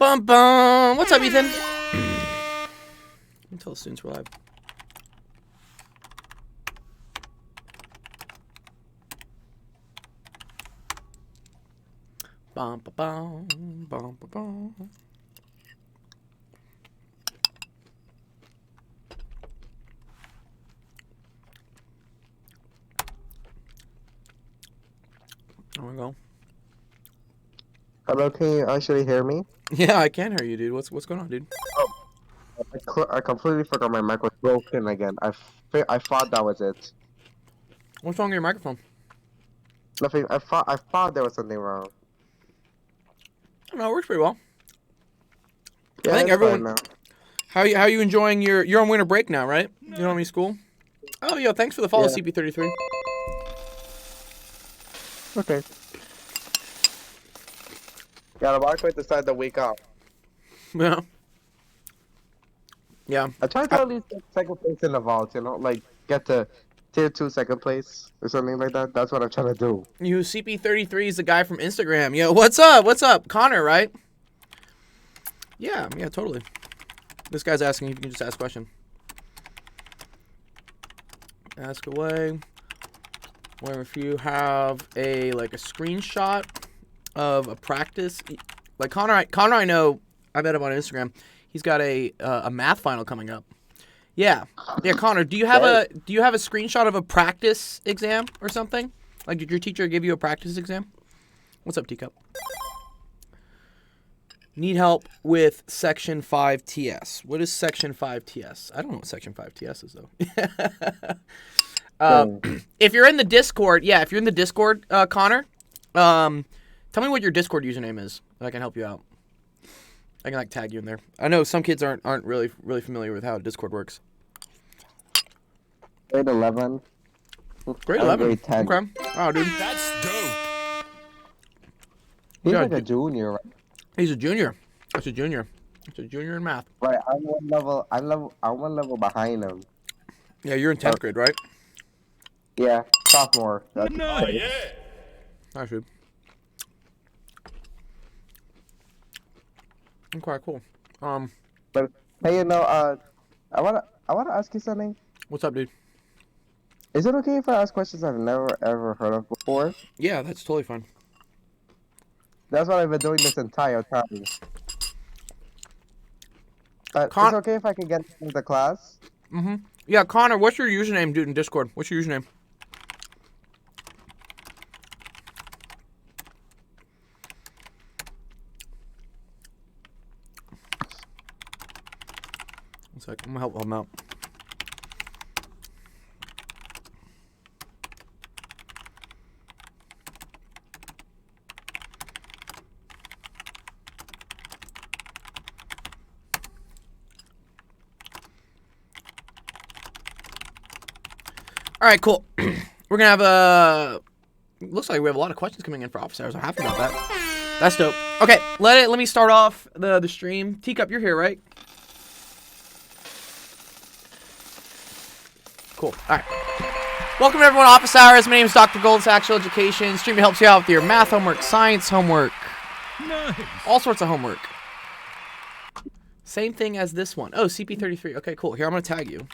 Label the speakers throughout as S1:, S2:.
S1: bum bum. What's up, Ethan? Until the students were live. Bum bum bum bum bum. There we go.
S2: Hello, can you actually hear me?
S1: Yeah, I can hear you, dude. What's going on, dude?
S2: I completely forgot my mic was broken again. I thought that was it.
S1: What's wrong with your microphone?
S2: Nothing. I thought there was something wrong.
S1: I don't know, it works pretty well.
S2: Yeah,
S1: I think
S2: it's
S1: everyone.
S2: fine now.
S1: How you enjoying you're on winter break now, right? You don't have any school? Oh, yo, thanks for the follow,
S2: Yeah.
S1: CP33.
S2: Okay. Yeah, I'm actually to start the week off.
S1: Yeah. Yeah.
S2: I tried to at least get second place in the vault, you know, like get to tier 2 second place or something like that. That's what I'm trying to do.
S1: You CP33 is the guy from Instagram. Yo, what's up? What's up? Connor, right? Yeah, totally. This guy's asking if you can just ask a question. Ask away. Where if you have a screenshot of a practice, like Connor, I know. I met him on Instagram. He's got a math final coming up. Yeah, Connor, do you have a screenshot of a practice exam or something? Like, did your teacher give you a practice exam? What's up, Teacup? Need help with Section 5 TS. What is Section 5 TS? I don't know what Section 5 TS is, though. If you're in the Discord, Connor, tell me what your Discord username is. I can help you out. I can tag you in there. I know some kids aren't really familiar with how Discord works.
S2: Grade 11.
S1: Grade 11.
S2: Grade 10.
S1: Okay. Wow, dude.
S3: That's dope.
S2: He's like a junior, right?
S1: He's a junior. That's a junior. It's a junior in math.
S2: Right, I'm one level behind him.
S1: Yeah, you're in 10th grade, right?
S2: Yeah, sophomore. That's
S3: No, yeah.
S1: Nice, dude. Okay, cool.
S2: But hey, I wanna ask you something.
S1: What's up, dude?
S2: Is it okay if I ask questions I've never ever heard of before?
S1: Yeah, that's totally fine.
S2: That's what I've been doing this entire time. It's okay if I can get into the class?
S1: Mm-hmm. Yeah, Connor, what's your username, dude, in Discord? What's your username? One sec. I'm gonna help him out. All right, cool. We're gonna have a. Looks like we have a lot of questions coming in for office hours. I'm happy about that. That's dope. Okay, let me start off the stream. Teacup, you're here, right? Cool. All right. Welcome everyone to Office Hours. My name is Dr. Gold's Actual Education. Stream helps you out with your math homework, science homework, all sorts of homework. Same thing as this one. Oh, CP33. Okay, cool. Here, I'm gonna tag you.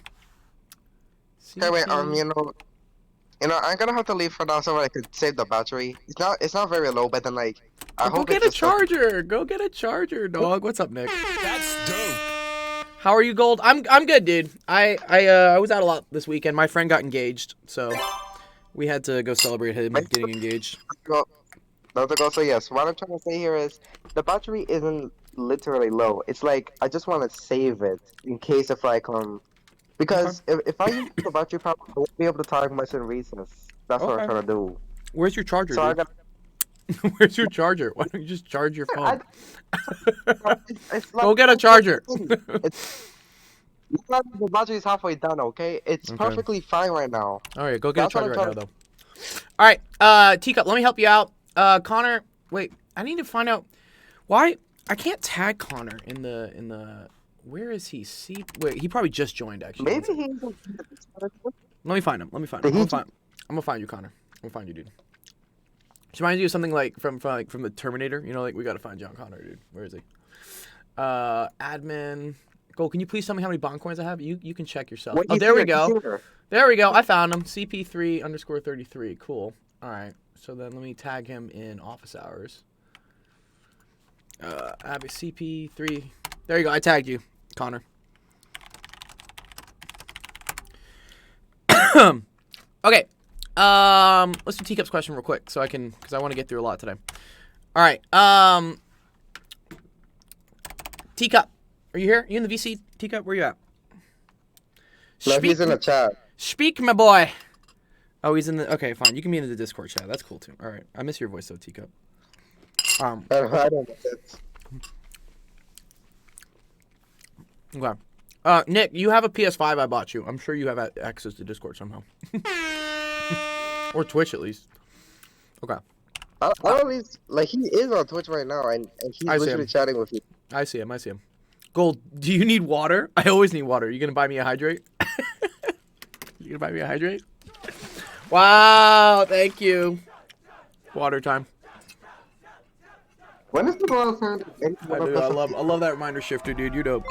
S2: Okay, wait, I'm gonna have to leave for now so I could save the battery. It's not very low, but then I
S1: Go get a charger. Go get a charger, dog. What's up, Nick?
S3: That's dope.
S1: How are you, Gold? I'm good, dude. I was out a lot this weekend. My friend got engaged, so we had to go celebrate him getting engaged.
S2: So yes, what I'm trying to say here is the battery isn't literally low. It's like I just want to save it in case if because if I use the battery power, I won't be able to talk much in recess. That's what I'm trying to do.
S1: Where's your charger,
S2: So
S1: dude? Where's your charger? Why don't you just charge your phone? Go get a charger.
S2: It's not the battery is halfway done, okay? It's perfectly fine right now.
S1: All right, go get a charger right now, though. All right, Teacup, let me help you out. Connor, wait, I need to find out why I can't tag Connor in the. Where is he? Wait, he probably just joined actually.
S2: Maybe he's.
S1: Let me find him. I'm gonna find you, Connor. I'm gonna find you, dude. She reminds you of something like from the Terminator. You know, like we gotta find John Connor, dude. Where is he? Admin. Gold, can you please tell me how many bond coins I have? You can check yourself.
S2: What do
S1: Oh,
S2: you
S1: there we
S2: see
S1: go.
S2: here?
S1: There we go. I found him. CP3_33. Cool. All right. So then let me tag him in office hours. Abby CP3. There you go. I tagged you, Connor. Okay. Let's do Teacup's question real quick, because I want to get through a lot today. All right. Teacup, are you here? You in the VC? Teacup, where you at?
S2: No, he's in the chat.
S1: Speak, my boy. Oh, he's in the. Okay, fine. You can be in the Discord chat. That's cool too. All right. I miss your voice though, Teacup.
S2: I don't know.
S1: Okay. Nick, you have a PS5 I bought you. I'm sure you have access to Discord somehow. Or Twitch, at least. Okay.
S2: I at least, like, he is on Twitch right now, and he's
S1: I see
S2: literally
S1: him.
S2: chatting with you.
S1: I see him. Gold, do you need water? I always need water. You gonna buy me a hydrate? You gonna buy me a hydrate? Wow, thank you. Water time.
S2: When is the last time
S1: I love that reminder shifter, dude. You dope.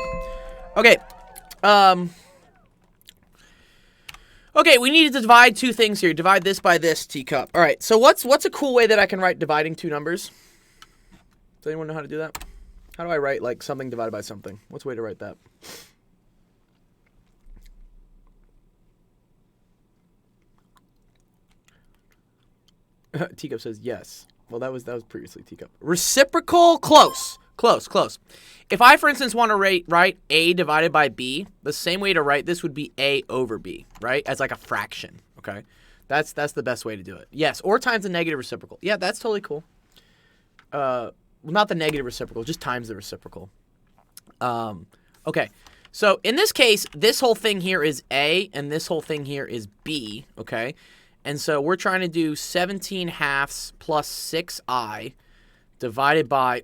S1: Okay. Okay, we needed to divide two things here. Divide this by this, Teacup. All right. So what's a cool way that I can write dividing two numbers? Does anyone know how to do that? How do I write like something divided by something? What's a way to write that? Teacup says yes. Well, that was previously Teacup. Reciprocal, close. If I, for instance, want to write A divided by B, the same way to write this would be A over B, right? As like a fraction, okay? That's the best way to do it. Yes, or times the negative reciprocal. Yeah, that's totally cool. Well, not the negative reciprocal, just times the reciprocal. Okay. So in this case, this whole thing here is A, and this whole thing here is B, okay? And so we're trying to do 17/2 plus 6i divided by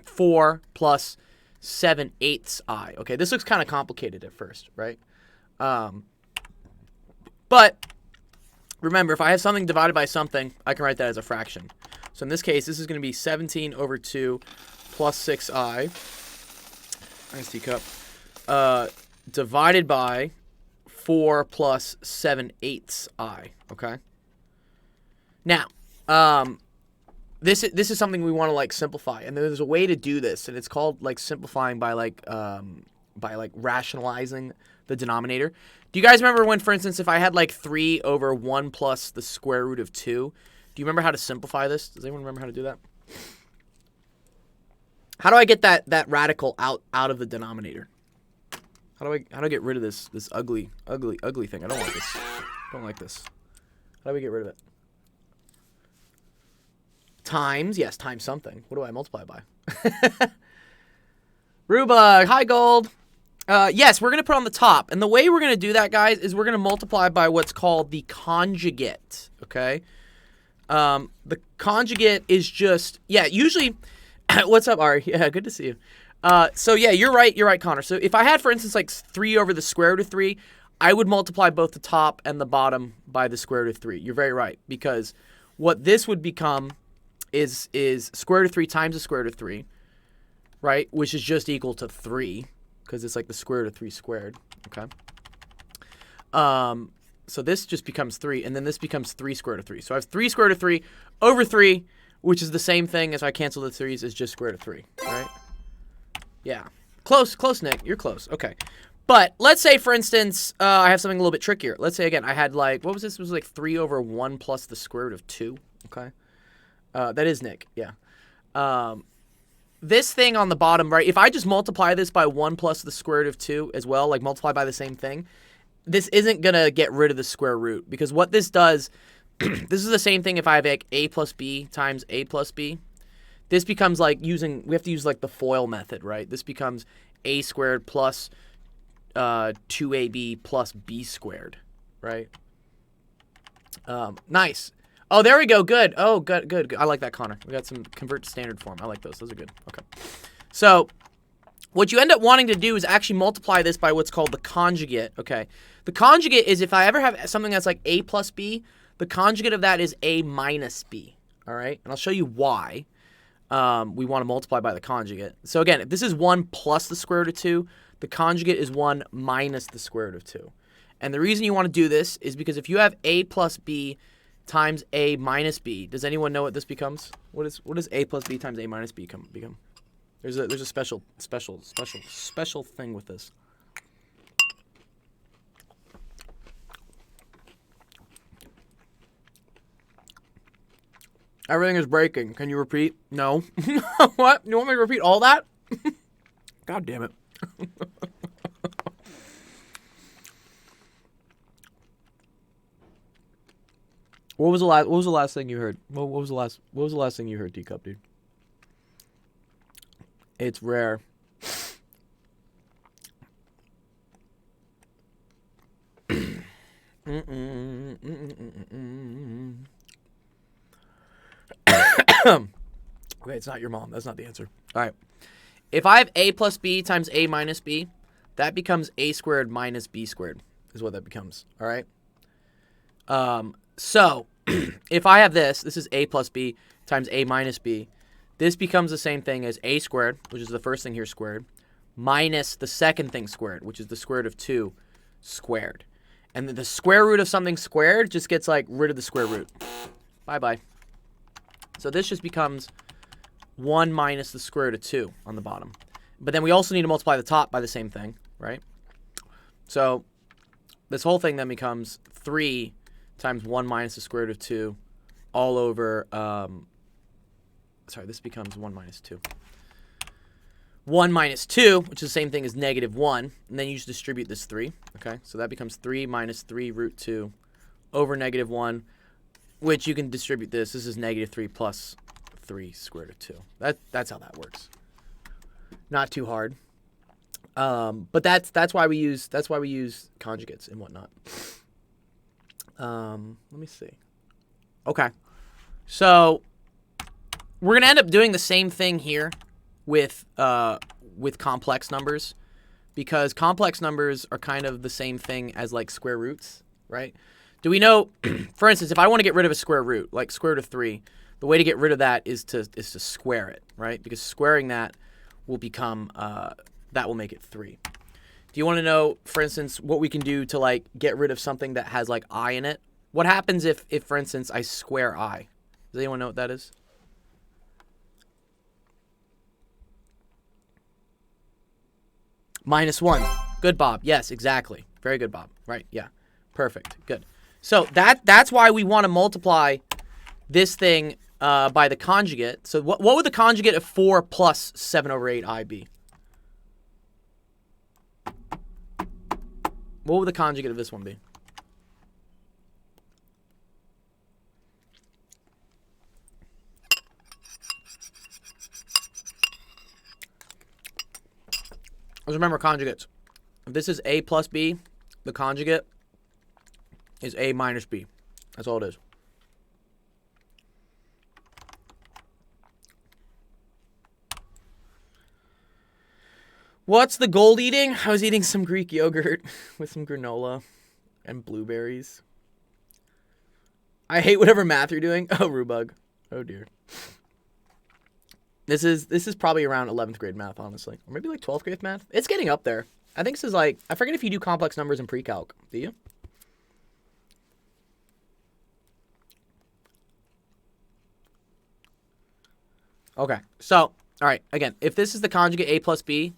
S1: 4 plus 7/8i. Okay, this looks kind of complicated at first, right? But remember, if I have something divided by something, I can write that as a fraction. So in this case, this is going to be 17/2 plus 6i. Nice Teacup. Divided by 4 plus 7/8i. Okay. Now, this is something we want to like simplify, and there's a way to do this, and it's called like simplifying by like rationalizing the denominator. Do you guys remember when, for instance, if I had like 3 over 1 plus the square root of 2? Do you remember how to simplify this? Does anyone remember how to do that? How do I get that radical out of the denominator? How do I get rid of this ugly thing? I don't like this. Don't like this. How do we get rid of it? Times, yes, times something. What do I multiply by? Rubug, hi Gold. Yes, we're going to put on the top. And the way we're going to do that, guys, is we're going to multiply by what's called the conjugate, okay? The conjugate is just, yeah, usually, what's up, Ari? Yeah, good to see you. So yeah, you're right, Connor. So if I had, for instance, like 3 over the square root of 3, I would multiply both the top and the bottom by the square root of 3. You're very right, because what this would become is square root of 3 times the square root of 3, right? Which is just equal to 3, because it's like the square root of 3 squared, okay? So this just becomes 3, and then this becomes 3 square root of 3. So I have 3 square root of 3 over 3, which is the same thing as I cancel the 3's, is just square root of 3, right? Yeah. Close, Nick. You're close. Okay. But let's say, for instance, I have something a little bit trickier. Let's say, again, I had like, what was this? It was like 3 over 1 plus the square root of 2. Okay. That is Nick. Yeah. This thing on the bottom, right, if I just multiply this by 1 plus the square root of 2 as well, like multiply by the same thing, this isn't going to get rid of the square root, because what this does, this is the same thing if I have like a plus b times a plus b. This becomes like we have to use like the FOIL method, right? This becomes a squared plus 2ab plus b squared, right? Nice. Oh, there we go. Good. Oh, good. I like that, Connor. We got some convert to standard form. I like those. Those are good. Okay. So what you end up wanting to do is actually multiply this by what's called the conjugate, okay? The conjugate is if I ever have something that's like a plus b, the conjugate of that is a minus b, all right? And I'll show you why. we want to multiply by the conjugate. So again, if this is 1 plus the square root of 2, the conjugate is 1 minus the square root of 2. And the reason you want to do this is because if you have a plus b times a minus b, does anyone know what this becomes? What does a plus b times a minus b become? There's a special thing with this. Everything is breaking. Can you repeat? No. What? You want me to repeat all that? God damn it. What was the last thing you heard? What was the last thing you heard, Teacup, dude? It's rare. Okay, it's not your mom. That's not the answer. All right. If I have a plus b times a minus b, that becomes a squared minus b squared is what that becomes. All right. So if I have this is a plus b times a minus b. This becomes the same thing as a squared, which is the first thing here squared, minus the second thing squared, which is the square root of 2 squared. And then the square root of something squared just gets like rid of the square root. Bye-bye. So this just becomes 1 minus the square root of 2 on the bottom. But then we also need to multiply the top by the same thing, right? So this whole thing then becomes 3 times 1 minus the square root of 2 all over, sorry, this becomes 1 minus 2. 1 minus 2, which is the same thing as negative 1, and then you just distribute this 3, okay? So that becomes 3 minus 3 root 2 over negative 1, which you can distribute this. This is negative 3 plus 3 square root of 2. That's how that works. Not too hard. But that's why we use conjugates and whatnot. Let me see. Okay. So we're going to end up doing the same thing here with complex numbers, because complex numbers are kind of the same thing as like square roots, right? Do we know, for instance, if I want to get rid of a square root, like square root of 3, the way to get rid of that is to square it, right? Because squaring that will become, that will make it 3. Do you want to know, for instance, what we can do to like get rid of something that has like I in it? What happens if for instance, I square I? Does anyone know what that is? -1. Good, Bob. Yes, exactly. Very good, Bob. Right, yeah. Perfect. Good. So that's why we want to multiply this thing by the conjugate. So what would the conjugate of 4 plus 7 over 8i be? What would the conjugate of this one be? Let's remember conjugates. If this is a plus b, the conjugate is a minus b. That's all it is. What's the gold eating? I was eating some Greek yogurt with some granola and blueberries. I hate whatever math you're doing. Oh, Rubug. Oh, dear. This is probably around 11th grade math, honestly. Or maybe like 12th grade math. It's getting up there. I think this is like, I forget if you do complex numbers in pre-calc. Do you? Okay. So, all right. Again, if this is the conjugate a plus b,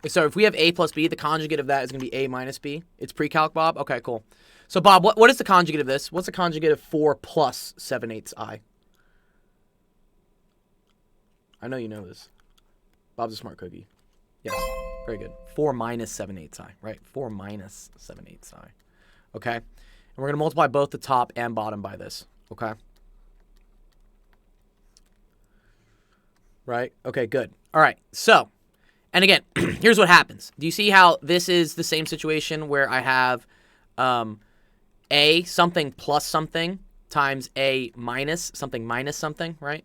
S1: so if we have a plus b, the conjugate of that is going to be a minus b. It's pre-calc, Bob? Okay, cool. So, Bob, what is the conjugate of this? What's the conjugate of 4 plus 7/8 I? I know you know this. Bob's a smart cookie. Yes, very good. 4 minus 7/8 I, right? 4 minus 7/8 I. Okay? And we're going to multiply both the top and bottom by this. Okay? Right? Okay, good. All right, so, and again, here's what happens. Do you see how this is the same situation where I have a something plus something times a minus something, right?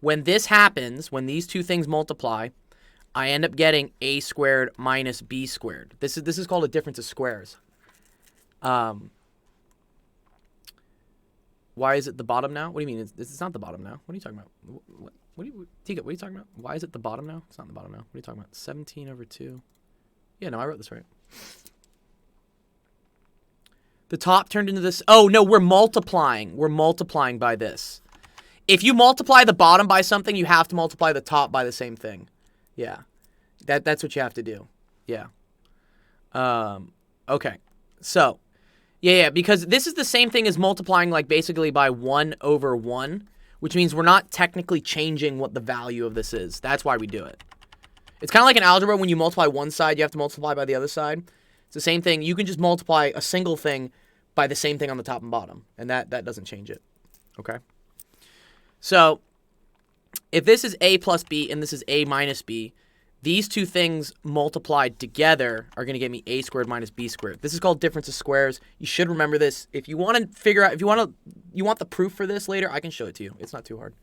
S1: When this happens, when these two things multiply, I end up getting a squared minus b squared. This is called a difference of squares. Why is it the bottom now? What do you mean? It's not the bottom now. What are you talking about? What? What are you talking about? Why is it the bottom now? It's not the bottom now. What are you talking about? 17 over 2. Yeah, no, I wrote this right. The top turned into this. Oh, no, we're multiplying. We're multiplying by this. If you multiply the bottom by something, you have to multiply the top by the same thing. Yeah. That's what you have to do. Yeah. Okay. So, yeah, because this is the same thing as multiplying, like, basically by 1 over 1, which means we're not technically changing what the value of this is. That's why we do it. It's kind of like in algebra. When you multiply one side, you have to multiply by the other side. It's the same thing. You can just multiply a single thing by the same thing on the top and bottom, and that doesn't change it. Okay? So, if this is a plus b and this is a minus b, these two things multiplied together are going to give me a squared minus b squared. This is called difference of squares. You should remember this. If you want to figure out, if you want the proof for this later, I can show it to you. It's not too hard.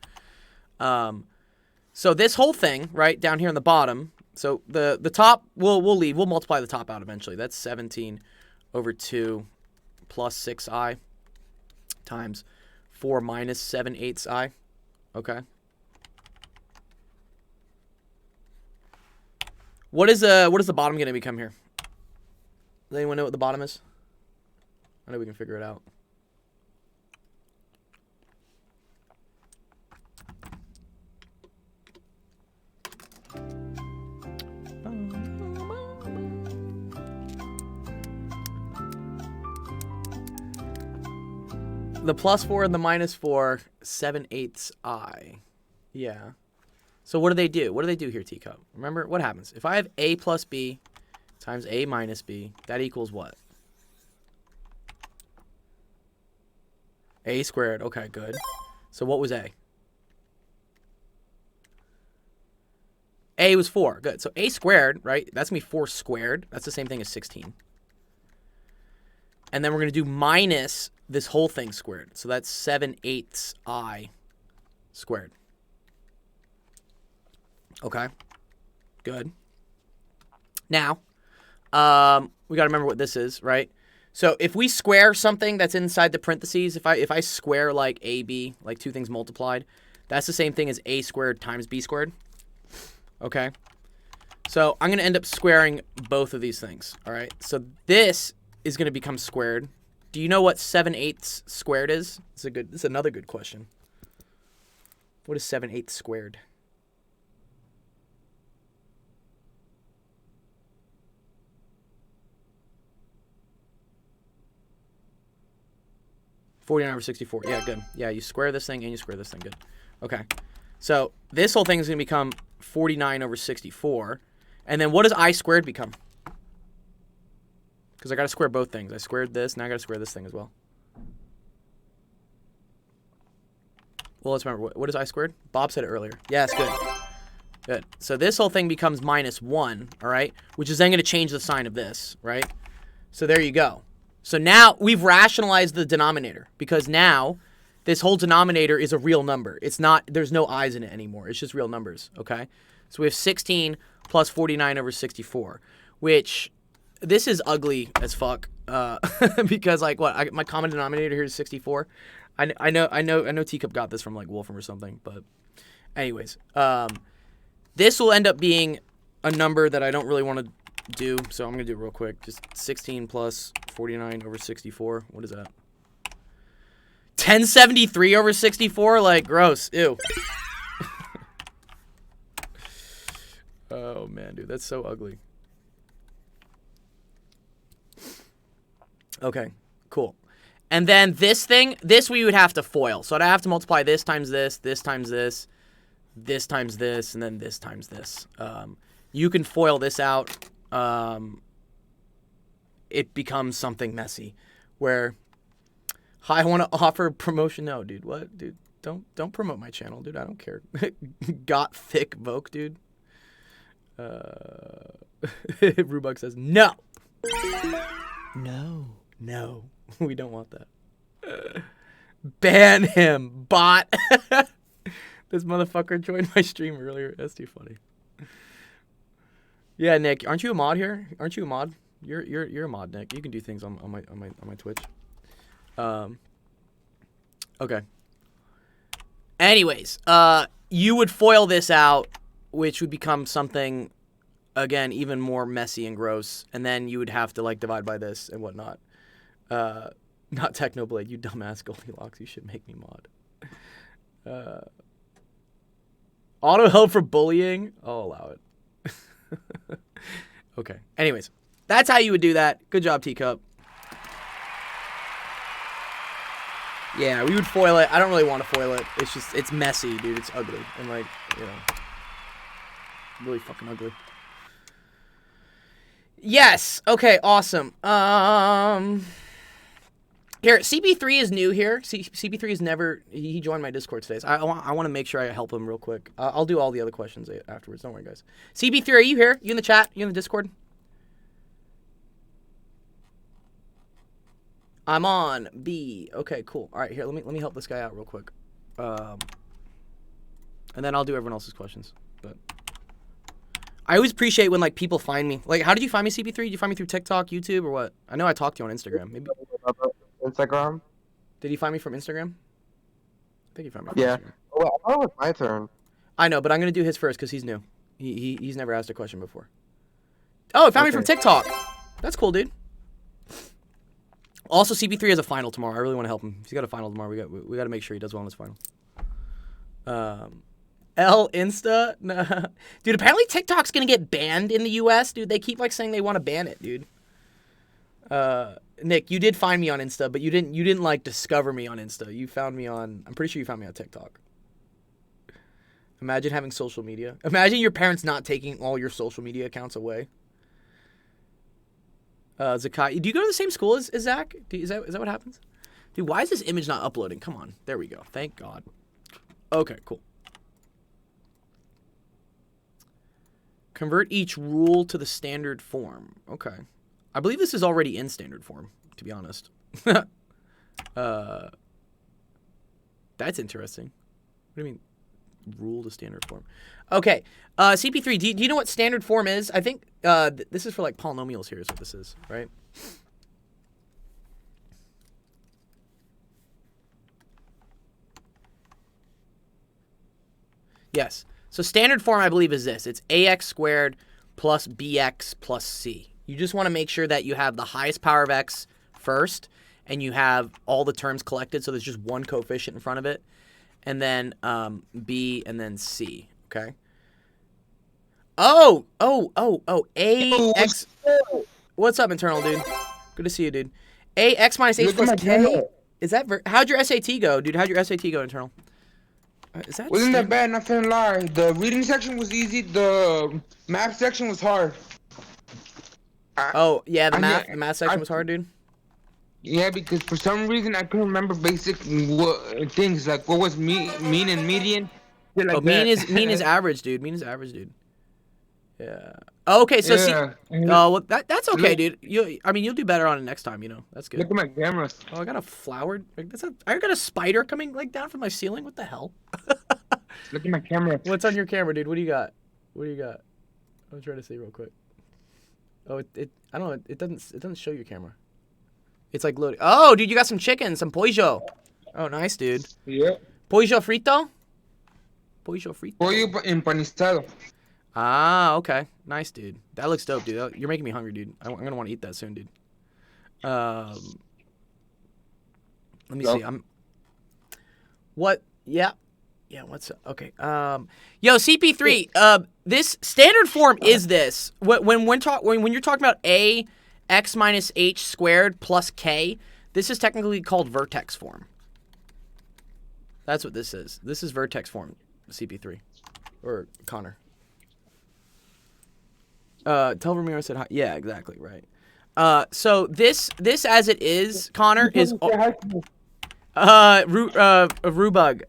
S1: So this whole thing, right, down here on the bottom, so the top, we'll leave. We'll multiply the top out eventually. That's 17 over 2 plus 6i times 4 minus 7/8i. Okay. What is the bottom going to become here? Does anyone know what the bottom is? I know we can figure it out. The plus 4 and the minus 4, 7/8i. Yeah. So what do they do? What do they do here, Teacup? Remember, what happens? If I have a plus b times a minus b, that equals what? A squared. Okay, good. So what was a? A was 4. Good. So a squared, right? That's going to be 4 squared. That's the same thing as 16. And then we're going to do minus this whole thing squared. So that's 7/8i squared. Okay. Good. Now, we got to remember what this is, right? So if we square something that's inside the parentheses, if I square like AB, like two things multiplied, that's the same thing as a squared times b squared. Okay. So I'm going to end up squaring both of these things, all right? So this is going to become squared. Do you know what 7/8 squared is? This is another good question. What is 7/8 squared? (49/64). Yeah, good. Yeah, you square this thing and you square this thing. Good. Okay. So this whole thing is going to become 49/64. And then what does I squared become? Because I got to square both things. I squared this, now I got to square this thing as well. Well, let's remember. What is I squared? Bob said it earlier. Yes, good. Good. So this whole thing becomes -1, all right? Which is then going to change the sign of this, right? So there you go. So now we've rationalized the denominator. Because now this whole denominator is a real number. It's not, there's no i's in it anymore. It's just real numbers, okay? So we have 16 plus 49/64, which... This is ugly as fuck, because like what? My common denominator here is 64. I know Teacup got this from like Wolfram or something, but anyways, this will end up being a number that I don't really want to do, so I'm gonna do it real quick. Just 16 plus 49/64. What is that? 1073/64? Like gross. Ew. Oh man, dude, that's so ugly. Okay, cool. And then this thing, this we would have to FOIL. So I'd have to multiply this times this, this times this, this times this, and then this times this. You can FOIL this out. It becomes something messy. Where, hi, I want to offer promotion. No, dude, what? Dude, don't promote my channel, dude. I don't care. Got thick Voke, dude. Rubuk says, no. No, we don't want that. Ban him, bot. This motherfucker joined my stream earlier. That's too funny. Yeah, Nick, aren't you a mod here? Aren't you a mod? You're a mod, Nick. You can do things on my Twitch. Okay. Anyways, you would FOIL this out, which would become something, again, even more messy and gross, and then you would have to like divide by this and whatnot. Not Technoblade, you dumbass Goldilocks. You should make me mod. Auto help for bullying. I'll allow it. Okay. Anyways, that's how you would do that. Good job, Teacup. Yeah, we would FOIL it. I don't really want to FOIL it. It's just, it's messy, dude. It's ugly. And like, you know, really fucking ugly. Yes. Okay, awesome. Here, CP3 is new here. CP3 is never... He joined my Discord today. So I want to make sure I help him real quick. I'll do all the other questions afterwards. Don't worry, guys. CP3, are you here? You in the chat? You in the Discord? I'm on B. Okay, cool. All right, here. Let me help this guy out real quick. And then I'll do everyone else's questions. But I always appreciate when like people find me. Like, how did you find me, CP3? Did you find me through TikTok, YouTube, or what? I know I talked to you on Instagram. Maybe...
S2: Instagram.
S1: Did he find me from Instagram? I think he found me from Instagram.
S2: Oh, I thought it was my turn.
S1: I know, but I'm gonna do his first because he's new. He's never asked a question before. Oh, he found me from TikTok. That's cool, dude. Also, CP3 has a final tomorrow. I really want to help him. He's got a final tomorrow. We got to make sure he does well in his final. L Insta, nah. Dude. Apparently TikTok's gonna get banned in the U.S. Dude, they keep like saying they want to ban it, dude. Nick, you did find me on Insta, but you didn't like discover me on Insta. You found me on, I'm pretty sure you found me on TikTok. Imagine having social media. Imagine your parents not taking all your social media accounts away. Zakai, do you go to the same school as Zach? Is that what happens? Dude, why is this image not uploading? Come on. There we go. Thank God. Okay, cool. Convert each rule to the standard form. Okay. I believe this is already in standard form, to be honest. That's interesting. What do you mean, rule to standard form? Okay, CP3, do you know what standard form is? I think this is for, like, polynomials here is what this is, right? Yes. So standard form, I believe, is this. It's ax squared plus bx plus c. You just want to make sure that you have the highest power of x first, and you have all the terms collected, so there's just one coefficient in front of it, and then b, and then c, okay? Oh, ax... What's up, internal, dude? Good to see you, dude. Ax minus h plus k? Is that... How'd your SAT go, dude? How'd your SAT go, internal? Is that...
S3: Wasn't that bad, not gonna lie. The reading section was easy, the math section was hard.
S1: Oh, yeah, the math section was hard, dude?
S3: Yeah, because for some reason I couldn't remember basic things, like what was mean and median. Like
S1: oh, mean is average, dude. Mean is average, dude. Yeah. Oh, okay, so
S3: yeah.
S1: Oh, well, that's okay, dude. You'll do better on it next time, you know. That's good.
S3: Look at my camera.
S1: Oh, I got a flowered... I got a spider coming, like, down from my ceiling. What the hell?
S3: Look at my camera.
S1: What's on your camera, dude? What do you got? What do you got? I'm trying to see real quick. Oh, I don't know. It doesn't show your camera. It's like loading. Oh, dude, you got some chicken, some pollo. Oh, nice, dude.
S3: Yeah.
S1: Pollo frito? Pollo frito.
S3: Pollo empanizado.
S1: Ah, okay. Nice, dude. That looks dope, dude. You're making me hungry, dude. I'm gonna want to eat that soon, dude. Let me see. What? Yeah. Yeah, what's up? Okay. Yo, CP3. This standard form is this. When you're talking about a x minus h squared plus k, this is technically called vertex form. That's what this is. This is vertex form, CP3, or Connor. Tell Ramiro said hi. Yeah, exactly right. So this as it is, Connor, is Rubug.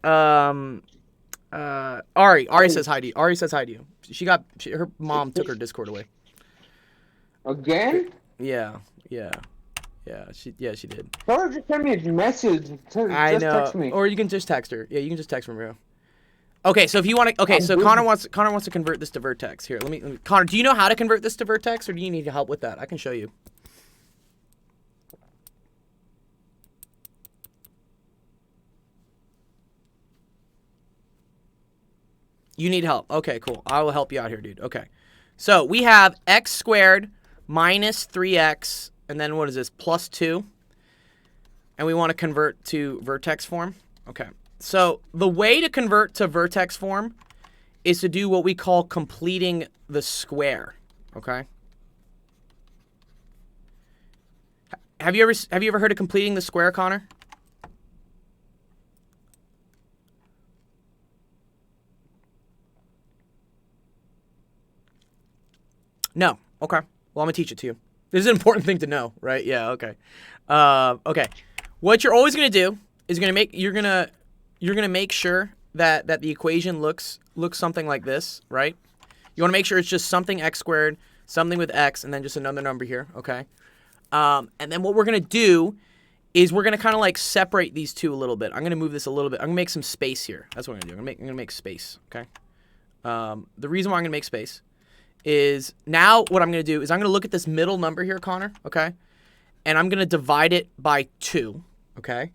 S1: Ari says hi to you. Ari says hi to you. Her mom took her Discord away.
S3: Again?
S1: Yeah. She did.
S3: Tell her just send me a message.
S1: I know.
S3: Text me.
S1: Or you can just text her. Yeah, you can just text Ramiro. Okay, so if you want to, okay, so Connor wants to convert this to vertex. Here, let me. Connor, do you know how to convert this to vertex, or do you need help with that? I can show you. You need help. Okay, cool. I will help you out here, dude. Okay. So we have x squared minus 3x, and then what is this? Plus 2. And we want to convert to vertex form. Okay. So the way to convert to vertex form is to do what we call completing the square. Okay. Have you ever heard of completing the square, Connor? No. Okay. Well, I'm gonna teach it to you. This is an important thing to know, right? Yeah. Okay. Okay. What you're always gonna do is you're gonna make sure that the equation looks something like this, right? You want to make sure it's just something x squared, something with x, and then just another number here. Okay. And then what we're gonna do is we're gonna kind of like separate these two a little bit. I'm gonna move this a little bit. I'm gonna make some space here. That's what I'm gonna do. I'm gonna make space. Okay. The reason why I'm gonna make space is now what I'm going to do is I'm going to look at this middle number here, Connor, okay? And I'm going to divide it by 2, okay?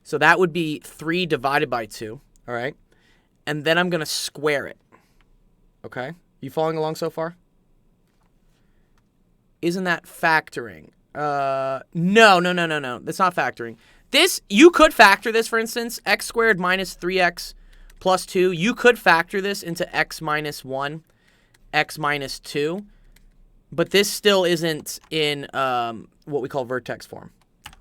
S1: So that would be 3 divided by 2, all right? And then I'm going to square it, okay? You following along so far? Isn't that factoring? No. That's not factoring. This, you could factor this, for instance, x squared minus 3x plus 2. You could factor this into x minus 1. X minus 2, but this still isn't in what we call vertex form.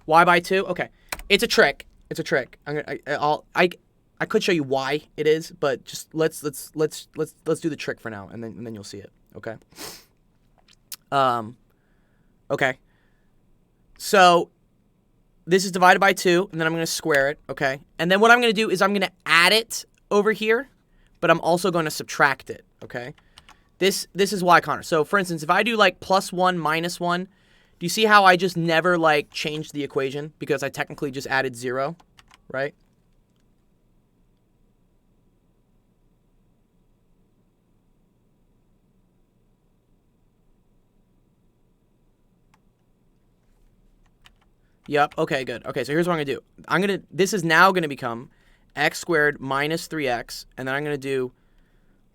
S1: Y by 2? Okay. It's a trick. It's a trick. I could show you why it is, but just let's do the trick for now, and then you'll see it. Okay. Okay. So this is divided by 2, and then I'm going to square it. Okay. And then what I'm going to do is I'm going to add it over here, but I'm also going to subtract it. Okay. This is why, Connor. So, for instance, if I do, like, plus 1, minus 1, do you see how I just never, like, changed the equation? Because I technically just added 0, right? Yep. Okay, good. Okay, so here's what I'm going to do. This is now going to become x squared minus 3x, and then I'm going to do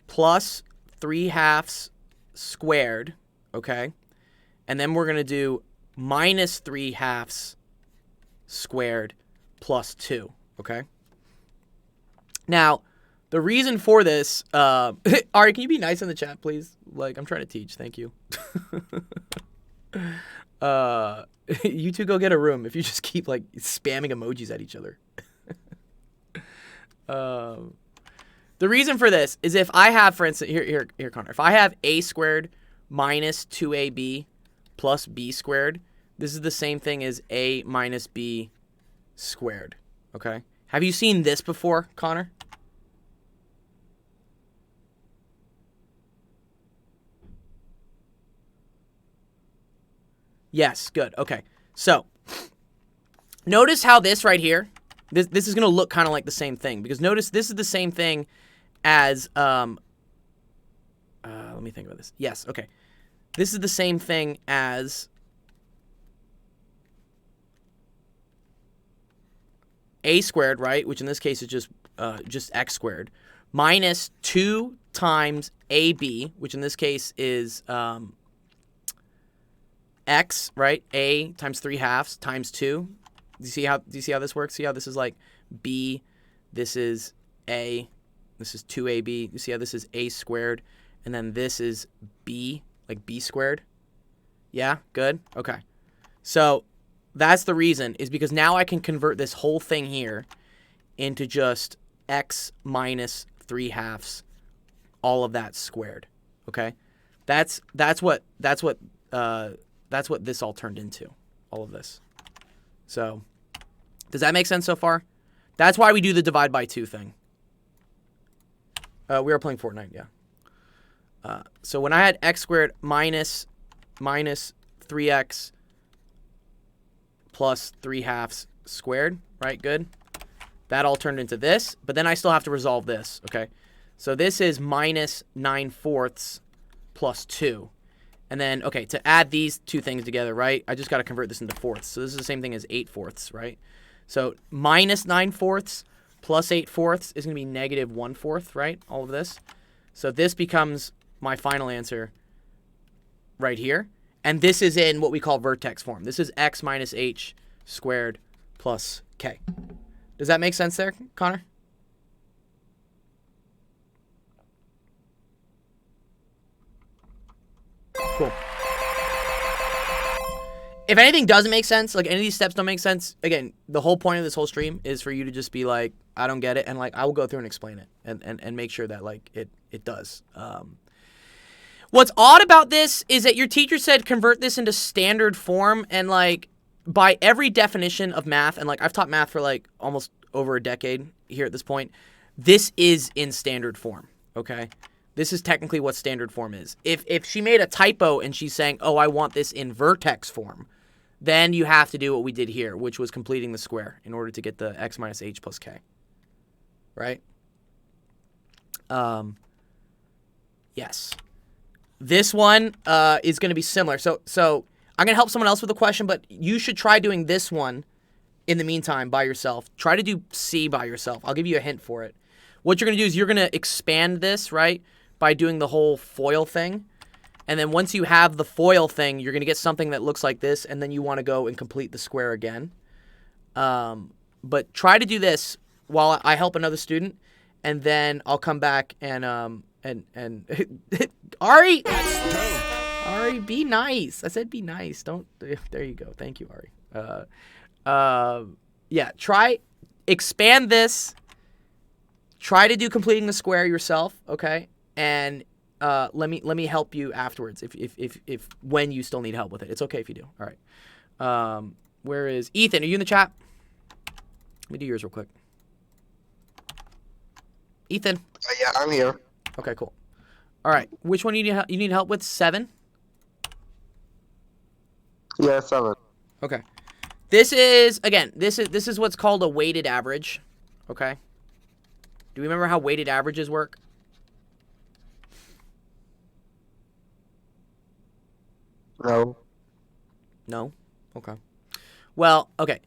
S1: plus 3/2 squared, okay? And then we're going to do minus 3/2 squared plus 2, okay? Now, the reason for this, Ari, can you be nice in the chat, please? Like, I'm trying to teach. Thank you. You two go get a room if you just keep, like, spamming emojis at each other. The reason for this is if I have, for instance, here, Connor. If I have a squared minus 2ab plus b squared, this is the same thing as a minus b squared, okay? Have you seen this before, Connor? Yes, good, okay. So, notice how this right here, this is going to look kind of like the same thing, because notice this is the same thing as, let me think about this. Yes, okay. This is the same thing as a squared, right? Which in this case is just x squared, minus 2 times ab, which in this case is x, right? A times 3/2 times 2. Do you see how this works? See how this is like b, this is a, this is 2ab. You see how this is a squared, and then this is b, like b squared? Yeah, good? Okay. So that's the reason, is because now I can convert this whole thing here into just x minus 3/2, all of that squared. Okay? That's what this all turned into, all of this. So, does that make sense so far? That's why we do the divide by 2 thing. We are playing Fortnite, yeah. So when I had x squared minus 3x plus 3/2 squared, right? Good. That all turned into this, but then I still have to resolve this, okay? So this is minus 9/4 plus 2. And then, okay, to add these two things together, right, I just got to convert this into fourths. So this is the same thing as 8/4, right? So minus 9/4 plus 8/4 is going to be negative 1/4, right? All of this. So this becomes my final answer right here. And this is in what we call vertex form. This is x minus h squared plus k. Does that make sense there, Connor? Cool. If anything doesn't make sense, like any of these steps don't make sense, again, the whole point of this whole stream is for you to just be like, I don't get it, and like I will go through and explain it and make sure that like it does. What's odd about this is that your teacher said convert this into standard form, and like by every definition of math, and like I've taught math for like almost over a decade here at this point, this is in standard form, okay? This is technically what standard form is. If she made a typo and she's saying, oh, I want this in vertex form, then you have to do what we did here, which was completing the square in order to get the x minus h plus k. Right? Yes. This one is going to be similar. So I'm going to help someone else with a question, but you should try doing this one in the meantime by yourself. Try to do C by yourself. I'll give you a hint for it. What you're going to do is you're going to expand this, right, by doing the whole FOIL thing. And then once you have the FOIL thing, you're going to get something that looks like this, and then you want to go and complete the square again. But try to do this while I help another student, and then I'll come back and Ari, Ari, be nice. I said be nice. Don't. There you go. Thank you, Ari. Yeah. Try expand this. Try to do completing the square yourself, okay? And let me help you afterwards if when you still need help with it. It's okay if you do. All right. Where is Ethan? Are you in the chat? Let me do yours real quick. Ethan.
S2: Yeah, I'm here.
S1: Okay, cool. All right. Which one you need help with? 7?
S2: Yeah, 7.
S1: Okay. This is what's called a weighted average. Okay. Do we remember how weighted averages work?
S2: No.
S1: No? Okay. Well, okay.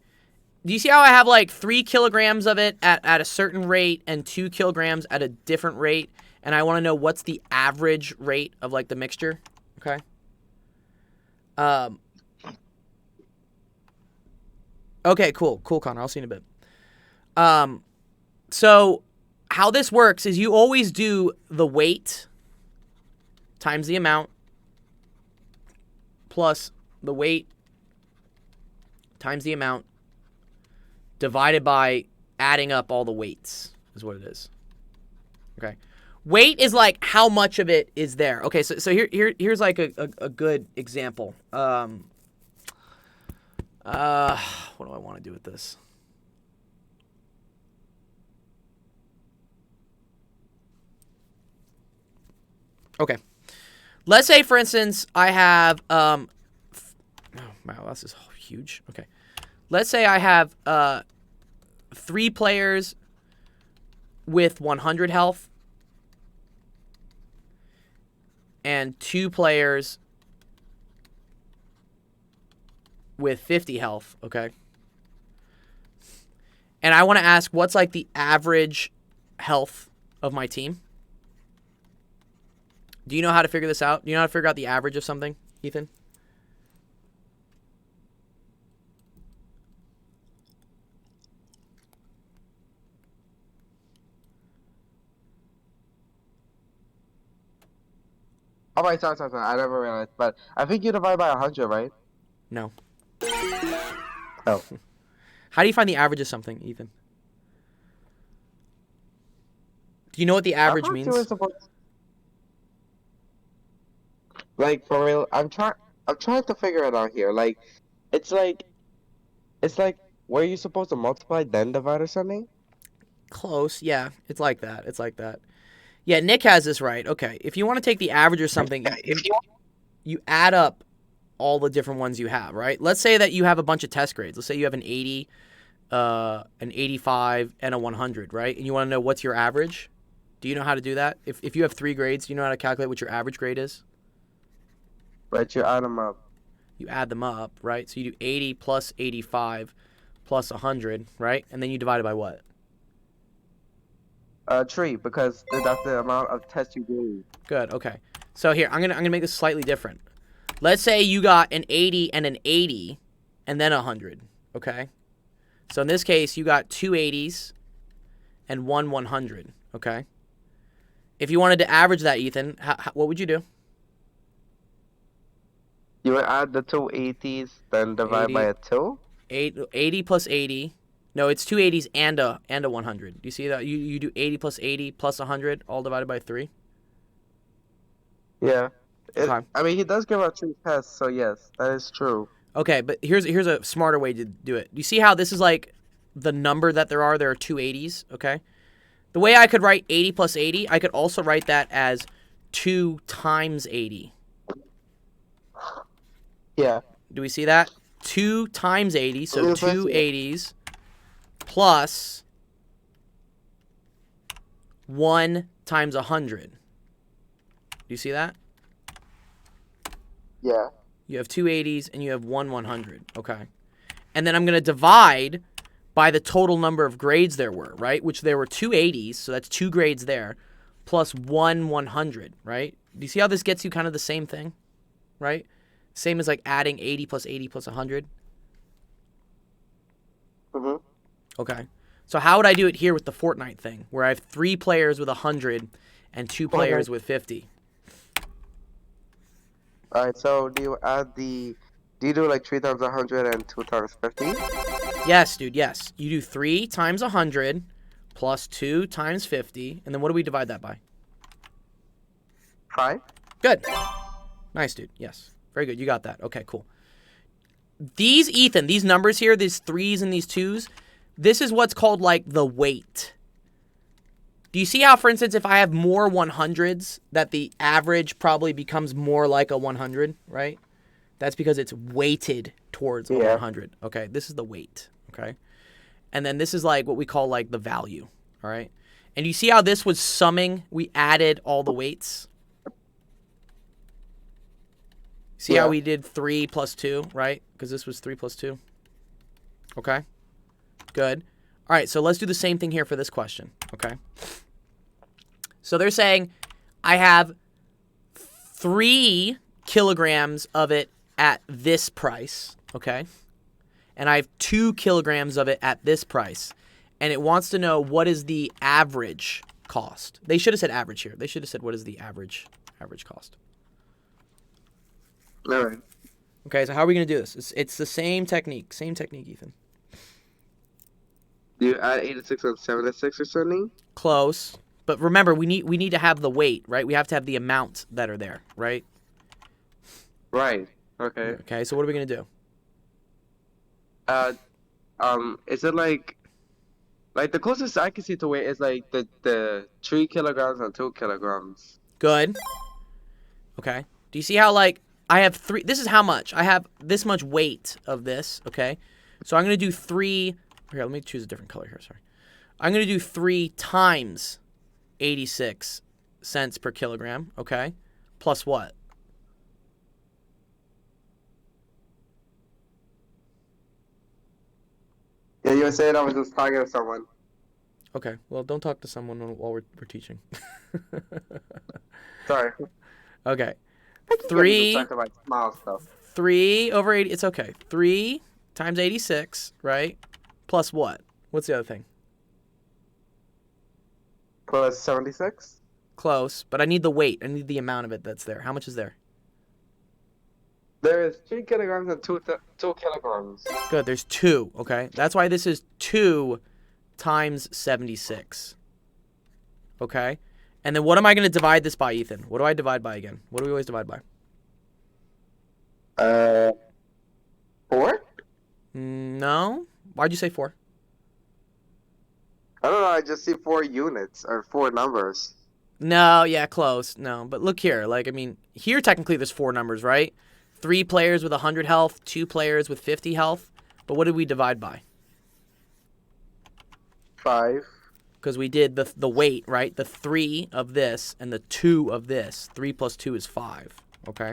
S1: Do you see how I have like 3 kilograms of it at a certain rate and 2 kilograms at a different rate? And I want to know what's the average rate of like the mixture. Okay. Okay, cool. Cool, Connor. I'll see you in a bit. So how this works is you always do the weight times the amount plus the weight times the amount divided by adding up all the weights is what it is. Okay. Weight is like how much of it is there. Okay, so here's like a good example. What do I want to do with this? Okay. Let's say, for instance, I have oh wow, this is huge. Okay. Let's say I have 3 players with 100 health and 2 players with 50 health, okay? And I want to ask what's like the average health of my team? Do you know how to figure this out? Do you know how to figure out the average of something, Ethan?
S2: Oh, wait, sorry. I never realized. But I think you divide by 100, right?
S1: No.
S2: Oh.
S1: How do you find the average of something, Ethan? Do you know what the average means?
S2: Like, for real, I'm trying to figure it out here. Like, it's like were you supposed to multiply then divide or something?
S1: Close, yeah. It's like that. It's like that. Yeah, Nick has this right. Okay, if you want to take the average or something, you add up all the different ones you have, right? Let's say that you have a bunch of test grades. Let's say you have an 80, an 85, and a 100, right? And you want to know what's your average? Do you know how to do that? If you have 3 grades, do you know how to calculate what your average grade is?
S2: Right, you add them up.
S1: You add them up, right? So you do 80 plus 85 plus 100, right? And then you divide it by what?
S2: tree because that's the amount of tests you gave.
S1: Good. Okay. So here, I'm gonna make this slightly different. Let's say you got an 80 and an 80, and then 100. Okay. So in this case, you got two 80s and one 100. Okay. If you wanted to average that, Ethan, what would you do?
S2: You would add the two 80s, then divide
S1: 80.
S2: by a 2?
S1: 80 plus 80. No, it's two 80s and a 100. Do you see that? You do 80 plus 80 plus 100, all divided by 3.
S2: Yeah.
S1: Okay.
S2: I mean, he does give out 3 tests, so yes, that is true.
S1: Okay, but here's a smarter way to do it. Do you see how this is like the number that there are? There are two 80s, okay? The way I could write 80 plus 80, I could also write that as 2 times 80.
S2: Yeah.
S1: Do we see that? 2 times 80, so
S2: Yes, I
S1: two
S2: see it.
S1: 80s plus 1 times 100. Do you see that?
S2: Yeah.
S1: You have two 80s and you have one 100. Okay. And then I'm going to divide by the total number of grades there were, right? Which there were two 80s, so that's 2 grades there, plus one 100, right? Do you see how this gets you kind of the same thing, right? Same as like adding 80 plus 100.
S2: Mm-hmm.
S1: Okay. So how would I do it here with the Fortnite thing, where I have 3 players with 100 and 2 players with 50?
S2: Alright, so do you do like 3 times 100 and 2 times 50?
S1: Yes, dude, yes. You do 3 times 100 plus 2 times 50, and then what do we divide that by?
S2: 5?
S1: Good. Nice, dude. Yes. Very good. You got that. Okay, cool. These, Ethan, these numbers here, these 3s and these 2s, this is what's called like the weight. Do you see how, for instance, if I have more 100s, that the average probably becomes more like a 100, right? That's because it's weighted towards a 100. Okay, this is the weight, okay? And then this is like what we call like the value, all right? And you see how this was summing? We added all the weights. See how we did 3 plus 2, right? Because this was 3 plus 2. Okay, good. All right, so let's do the same thing here for this question, okay? So they're saying I have 3 kilograms of it at this price, okay? And I have 2 kilograms of it at this price. And it wants to know what is the average cost. They should have said average here. They should have said what is the average cost.
S2: All right.
S1: Okay, so how are we going to do this? It's the same technique. Same technique, Ethan.
S2: Do you add 86 and 76 or something?
S1: Close. But remember, we need to have the weight, right? We have to have the amounts that are there, right?
S2: Right. Okay.
S1: Okay, so what are we going to do?
S2: Is it like the closest I can see to weight is like the 3 kilograms and 2 kilograms.
S1: Good. Okay. Do you see how, like, I have 3... This is how much. I have this much weight of this, okay? So I'm going to do 3... Here, let me choose a different color here, sorry. I'm going to do 3 times 86 cents per kilogram, okay? Plus what?
S2: Yeah, you were saying I was just talking to someone.
S1: Okay, well, don't talk to someone while we're teaching.
S2: Sorry.
S1: Okay.
S2: I keep getting
S1: 3...
S2: distracted by small stuff.
S1: 3 over 80... It's okay. 3 times 86, right? Plus what? What's the other thing?
S2: Plus 76?
S1: Close, but I need the weight. I need the amount of it that's there. How much is there?
S2: There is 3 kilograms and 2 kilograms.
S1: Good, there's 2, okay? That's why this is 2 times 76. Okay? And then what am I going to divide this by, Ethan? What do I divide by again? What do we always divide by?
S2: 4?
S1: No. Why'd you say 4?
S2: I don't know, I just see 4 units, or 4 numbers.
S1: No, yeah, close. No, but look here. Like, I mean, here technically there's 4 numbers, right? 3 players with 100 health, 2 players with 50 health. But what did we divide by?
S2: 5.
S1: Because we did the weight, right? The 3 of this and the 2 of this. 3 plus 2 is 5. Okay?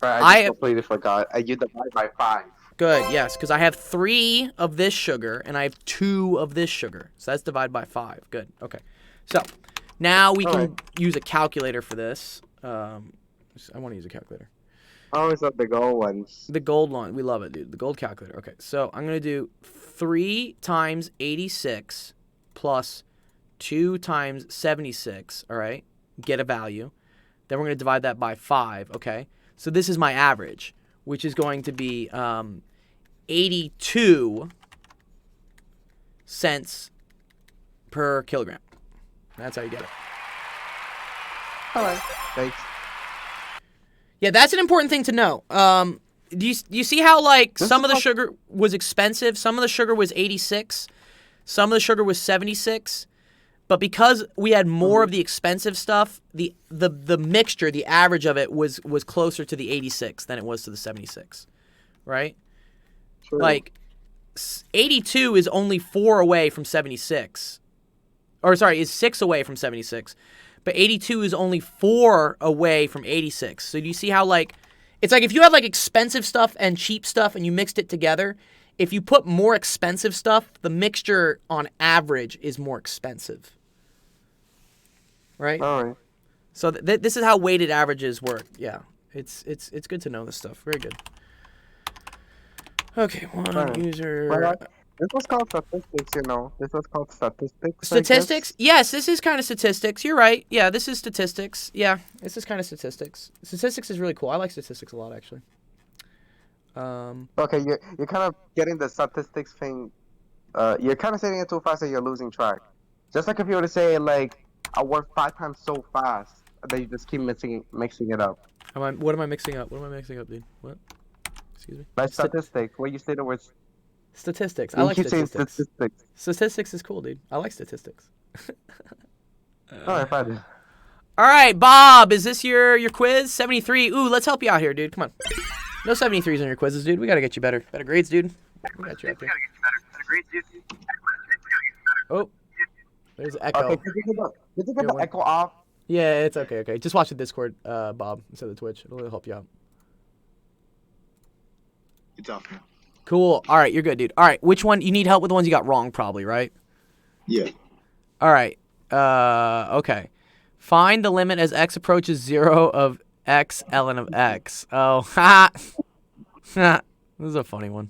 S2: Right,
S1: I
S2: I just completely forgot. You divide by 5.
S1: Good, yes, because I have 3 of this sugar and I have 2 of this sugar. So that's divided by 5. Good, okay. So now we can use a calculator for this. I want to use a calculator.
S2: I always love the gold ones.
S1: The gold one, we love it, dude. The gold calculator. Okay, so I'm going to do 3 times 86 plus 2 times 76, all right? Get a value. Then we're going to divide that by 5, okay? So this is my average, which is going to be 82 cents per kilogram. That's how you get it.
S2: All right. Thanks.
S1: Yeah, that's an important thing to know. Do you see how, like, some of the sugar was expensive? Some of the sugar was 86. Some of the sugar was 76. But because we had more of the expensive stuff, the mixture, the average of it was closer to the 86 than it was to the 76, right?
S2: True.
S1: Like, 82 is only 4 away from 76. Or, sorry, is 6 away from 76. But 82 is only 4 away from 86. So do you see how, like, it's like if you had, like, expensive stuff and cheap stuff and you mixed it together, if you put more expensive stuff, the mixture on average is more expensive. Right?
S2: All right.
S1: So this is how weighted averages work. Yeah. It's good to know this stuff. Very good. Okay, one user.
S2: Well, this was called statistics, you know. This was called statistics.
S1: Statistics? Yes, this is kind of statistics. You're right. Yeah, this is statistics. Yeah, this is kind of statistics. Statistics is really cool. I like statistics a lot, actually.
S2: Okay, you're kind of getting the statistics thing. You're kind of saying it too fast and you're losing track. Just like if you were to say, like, I work 5 times so fast that you just keep mixing it up.
S1: What am I mixing up? What am I mixing up, dude? What? Excuse me?
S2: Like statistics, where you say the words.
S1: Statistics. I like
S2: keep saying
S1: statistics. Statistics is cool, dude. I like statistics.
S2: Alright, fine.
S1: All right, Bob, is this your quiz? 73. Ooh, let's help you out here, dude. Come on. No 73s on your quizzes, dude. We got to get you better grades, dude. We got you out there. Oh, there's an echo.
S2: Okay, could you get the echo off?
S1: Yeah, it's okay, okay. Just watch the Discord, Bob, instead of Twitch. It'll really help you out.
S4: It's off now.
S1: Cool. All right, you're good, dude. All right, which one? You need help with the ones you got wrong, probably, right?
S4: Yeah.
S1: All right. Okay. Find the limit as x approaches 0 of x ln of x. Oh, ha! This is a funny one.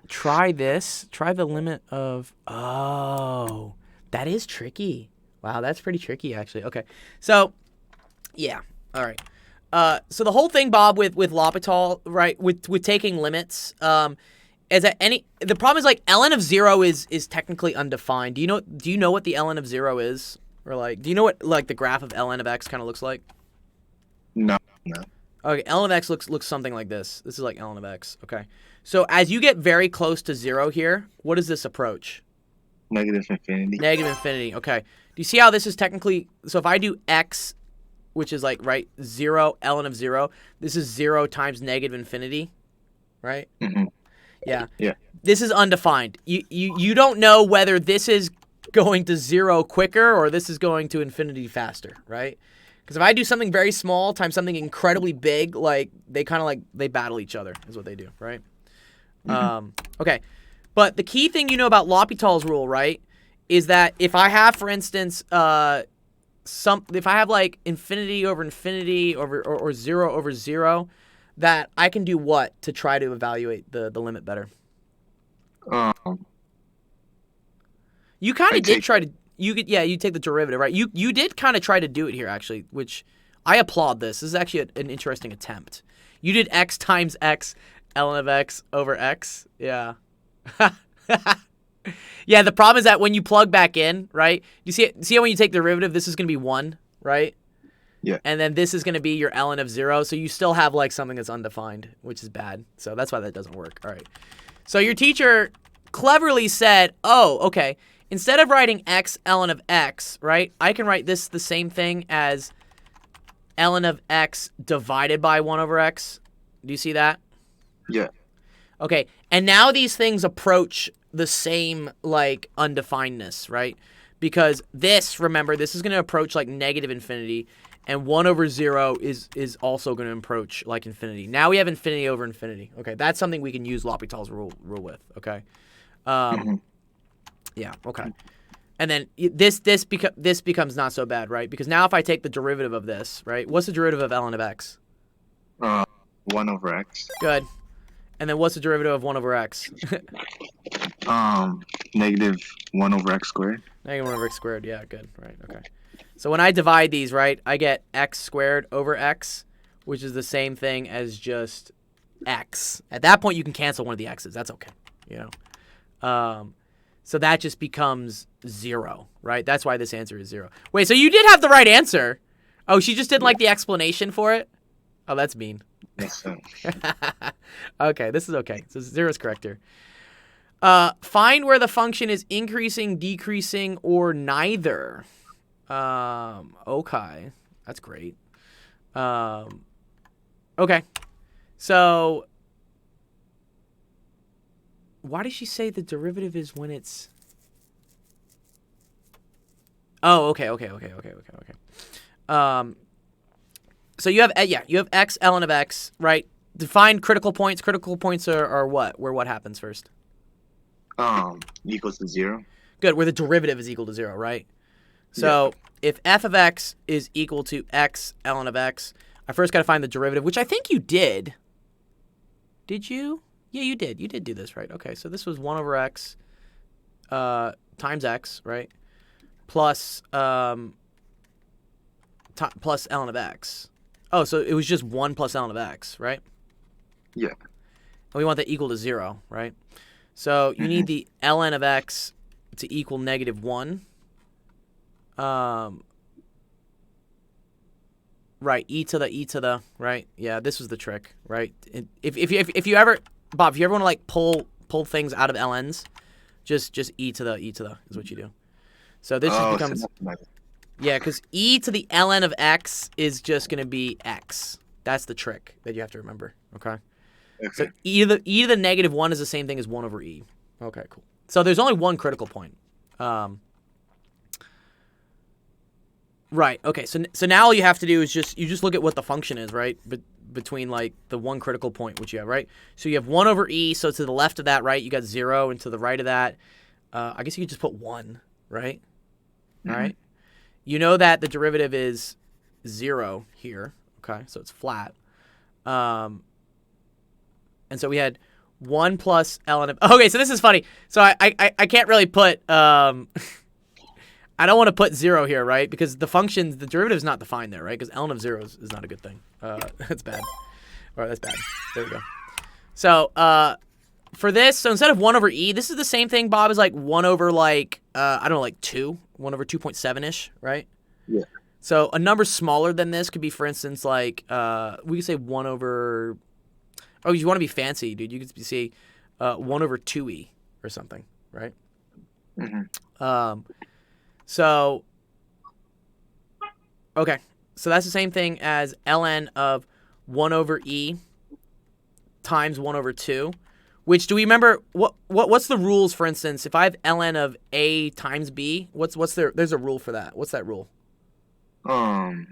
S1: Try this. Try the limit of... Oh, that is tricky. Wow, that's pretty tricky, actually. Okay, so, yeah. All right. So the whole thing, Bob, with L'Hopital, right, with taking limits, is that the problem is, like, ln of 0 is technically undefined. Do you know what the ln of 0 is? Or, like, do you know what, like, the graph of ln of x kind of looks like?
S4: No.
S1: Okay, ln of x looks something like this. This is like ln of x. Okay. So as you get very close to 0 here, what does this approach?
S4: Negative infinity.
S1: Negative infinity. Okay. Do you see how this is technically... So if I do x, which is like, right, 0, ln of 0, this is 0 times negative infinity, right?
S4: Mm-hmm.
S1: Yeah.
S4: Yeah.
S1: This is undefined. You don't know whether this is going to 0 quicker or this is going to infinity faster, right? Because if I do something very small times something incredibly big, like, they kind of, like, they battle each other is what they do, right? Mm-hmm. Okay. But the key thing you know about L'Hopital's rule, right, is that if I have, for instance, if I have, like, infinity over infinity or 0 over 0, that I can do what to try to evaluate the limit better? You kind of did try to... You take the derivative, right? You did kind of try to do it here, actually, which I applaud this. This is actually an interesting attempt. You did x times x, ln of x over x. Yeah. Yeah, the problem is that when you plug back in, right? You see how when you take the derivative, this is going to be 1, right?
S4: Yeah.
S1: And then this is going to be your ln of 0, so you still have, like, something that's undefined, which is bad. So that's why that doesn't work. All right. So your teacher cleverly said, oh, okay, instead of writing x ln of x, right, I can write this the same thing as ln of x divided by 1 over x. Do you see that?
S4: Yeah.
S1: Okay, and now these things approach the same, like, undefinedness, right? Because this, remember, this is going to approach, like, negative infinity, and 1 over 0 is also going to approach like infinity. Now we have infinity over infinity. Okay, that's something we can use L'Hopital's rule with. Okay, yeah. Okay, and then this becomes not so bad, right? Because now if I take the derivative of this, right? What's the derivative of ln of x?
S4: 1 over x.
S1: Good. And then what's the derivative of 1 over x?
S4: Negative 1 over x squared.
S1: Negative 1 over x squared. Yeah, good. Right, okay. So when I divide these, right, I get x squared over x, which is the same thing as just x. At that point, you can cancel one of the x's. That's okay, you know. So that just becomes 0, right? That's why this answer is 0. Wait, so you did have the right answer. Oh, she just didn't like the explanation for it? Oh, that's mean.
S4: Yes, sir.
S1: Okay, this is okay. So 0 is correct here. Find where the function is increasing, decreasing, or neither. Okay. That's great. Okay. So, why does she say the derivative is when it's... Oh, okay. So you have x ln of x, right? Define critical points. Critical points are what? Where what happens first?
S4: Equals to 0.
S1: Good, where the derivative is equal to 0, right? So if f of x is equal to x ln of x, I first got to find the derivative, which I think you did. Did you? Yeah, you did. You did do this, right? Okay, so this was 1 over x times x, right? Plus ln of x. Oh, so it was just 1 plus ln of x, right?
S4: Yeah.
S1: And we want that equal to 0, right? So you need the ln of x to equal negative 1. Right, e to the, right? Yeah, this was the trick, right? If you ever, Bob, if you ever want to like pull things out of ln's, just e to the is what you do. So this just becomes, yeah, because e to the ln of x is just going to be x. That's the trick that you have to remember, okay? So e to the negative 1 is the same thing as 1 over e. Okay, cool. So there's only one critical point. Right. Okay. So now all you have to do is you just look at what the function is, right? Between like the one critical point which you have, right? So you have 1 over e. So to the left of that, right, you got 0, and to the right of that, I guess you could just put 1, right? All right. You know that the derivative is 0 here. Okay. So it's flat. And so we had 1 plus ln of... Okay, so this is funny. So I can't really put... I don't want to put 0 here, right? Because the derivative is not defined there, right? Because ln of 0 is not a good thing. That's bad. All right, that's bad. There we go. So for this, so instead of 1 over e, this is the same thing, Bob, as like 1 over like, I don't know, like 2. 1 over 2.7-ish, right?
S4: Yeah.
S1: So a number smaller than this could be, for instance, like, we could say 1 over... Oh, you want to be fancy, dude. You could say 1 over 2e or something, right? So, okay. So that's the same thing as ln of 1 over e times 1 over 2. Which, do we remember, what's the rules, for instance, if I have ln of a times b, there's a rule for that. What's that rule?
S4: Did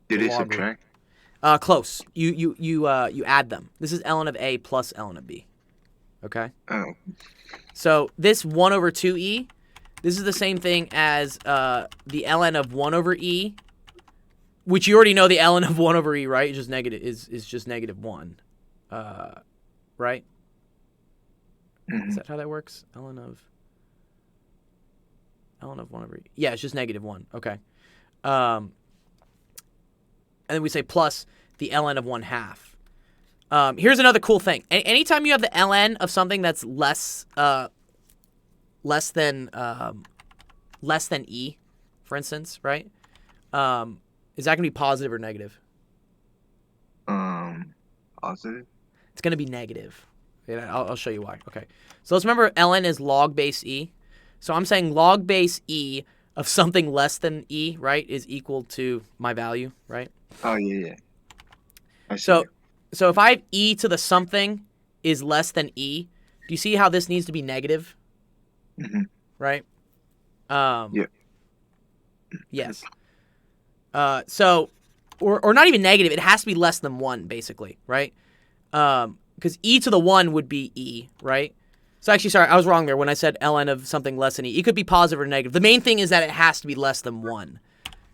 S4: they subtract?
S1: Close. You add them. This is ln of a plus ln of b. Okay?
S4: Oh.
S1: So this 1 over 2e, this is the same thing as the ln of 1 over e, which you already know the ln of 1 over e, right? It's just negative, is just negative 1. Right? Is that how that works? ln of 1 over e. Yeah, it's just negative 1. Okay. And then we say plus the ln of 1/2. Here's another cool thing. Anytime you have the ln of something that's less than e, for instance, right? Is that gonna be positive or negative?
S4: Positive.
S1: It's gonna be negative. I'll show you why. Okay. So let's remember ln is log base e. So I'm saying log base e of something less than e, right, is equal to my value, right?
S4: Oh yeah. I see.
S1: So if I have e to the something is less than e, do you see how this needs to be negative? Right?
S4: Yeah.
S1: Yes. So, or not even negative. It has to be less than 1, basically, right? Because e to the 1 would be e, right? So actually, sorry, I was wrong there when I said ln of something less than e. It could be positive or negative. The main thing is that it has to be less than 1.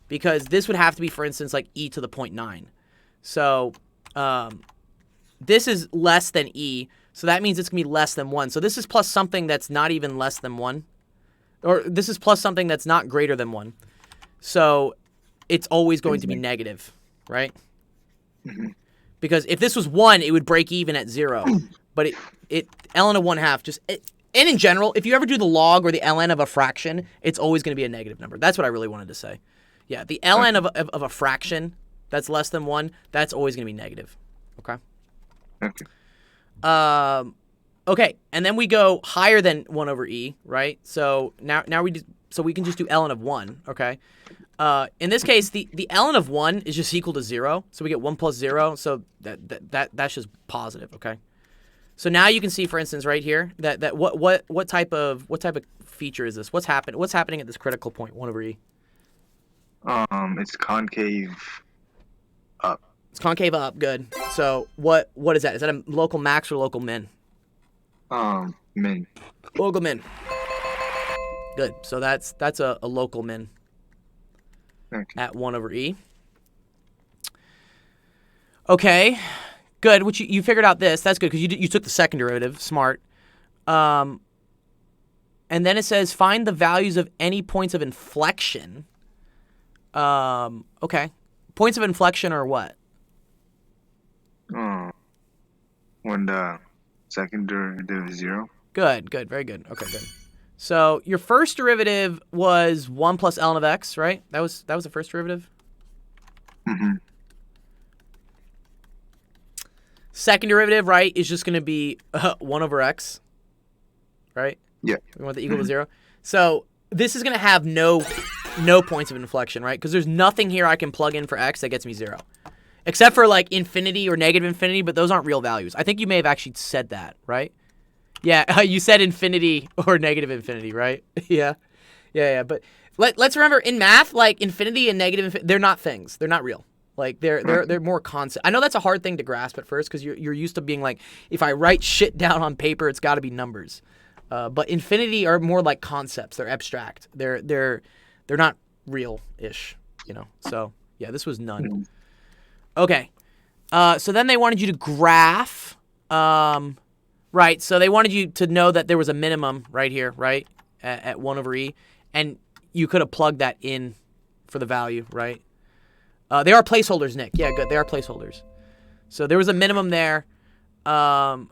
S1: Because this would have to be, for instance, like e to the 0.9. So this is less than e. So that means it's going to be less than 1. So this is plus something that's not even less than 1. Or this is plus something that's not greater than 1. So it's always going to be negative, right? Because if this was 1, it would break even at 0. But it ln of 1/2 just... and in general, if you ever do the log or the ln of a fraction, it's always going to be a negative number. That's what I really wanted to say. Yeah, the ln of a fraction that's less than 1, that's always going to be negative. Okay?
S4: Okay.
S1: Okay, and then we go higher than 1 over e, right? So now we can just do ln of 1, okay? In this case, the ln of 1 is just equal to 0, so we get 1 plus 0, so that's just positive, okay? So now you can see, for instance, right here, that what type of feature is this? What's happening at this critical point, 1 over e?
S4: It's concave up.
S1: It's concave up, good. So what is that? Is that a local max or local min?
S4: Min.
S1: Local min. Good. So that's a local min
S4: Okay.
S1: at 1 over e. Okay, good. Which you figured out this. That's good because you took the second derivative. Smart. And then it says find the values of any points of inflection. Okay. Points of inflection are what?
S4: When the second derivative is 0.
S1: Good. Very good. Okay, good. So your first derivative was 1 plus ln of x, right? That was the first derivative?
S4: Mm-hmm.
S1: Second derivative, right, is just going to be 1 over x, right?
S4: Yeah.
S1: We want the equal to 0. So this is going to have no points of inflection, right? Because there's nothing here I can plug in for x that gets me 0. Except for like infinity or negative infinity, but those aren't real values. I think you may have actually said that, right? Yeah, you said infinity or negative infinity, right? Yeah. But let's remember in math, like infinity and negative infinity, they're not things. They're not real. Like they're more concept. I know that's a hard thing to grasp at first because you're used to being like, if I write shit down on paper, it's got to be numbers. But infinity are more like concepts. They're abstract. They're not real-ish, you know. So yeah, this was none. Okay. So then they wanted you to graph. Right. So they wanted you to know that there was a minimum right here, right, at 1 over e, and you could have plugged that in for the value, right? They are placeholders, Nick. Yeah, good. They are placeholders. So there was a minimum there. And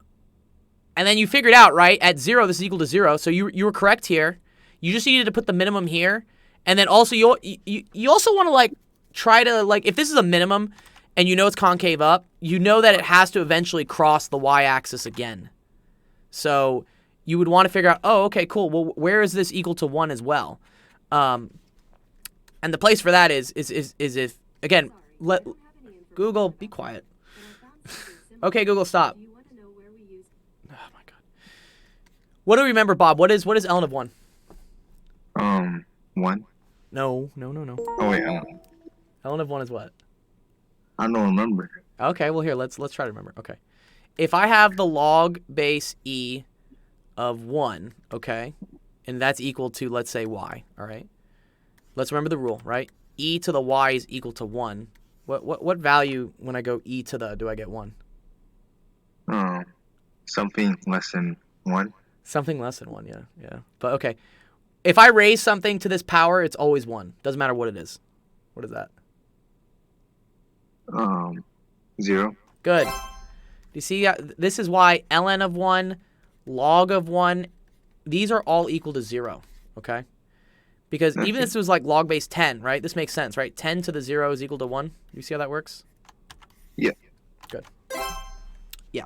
S1: then you figured out, right, at 0, this is equal to 0. So you were correct here. You just needed to put the minimum here. And then also you also want to, like, try to, like, if this is a minimum and you know it's concave up, you know that it has to eventually cross the y-axis again. So you would want to figure out, oh, okay, cool. Well, where is this equal to 1 as well? And the place for that is if, again, let Google be quiet. Okay, Google, stop. Oh my god. What do we remember, Bob? What is ln of 1?
S4: 1.
S1: No.
S4: Oh wait,
S1: Ln of 1 is what?
S4: I don't remember.
S1: Okay, well here, let's try to remember. Okay. If I have the log base e of 1, okay, and that's equal to, let's say, y, all right? Let's remember the rule, right? E to the y is equal to 1. What value when I go e to the do I get 1?
S4: Something less than 1.
S1: Something less than 1, yeah. But okay. If I raise something to this power, it's always 1. Doesn't matter what it is. What is that?
S4: 0.
S1: Good. You see, this is why ln of 1, log of 1, these are all equal to 0, okay? Because even if this was like log base 10, right? This makes sense, right? 10 to the 0 is equal to 1. You see how that works?
S4: Yeah.
S1: Good. Yeah.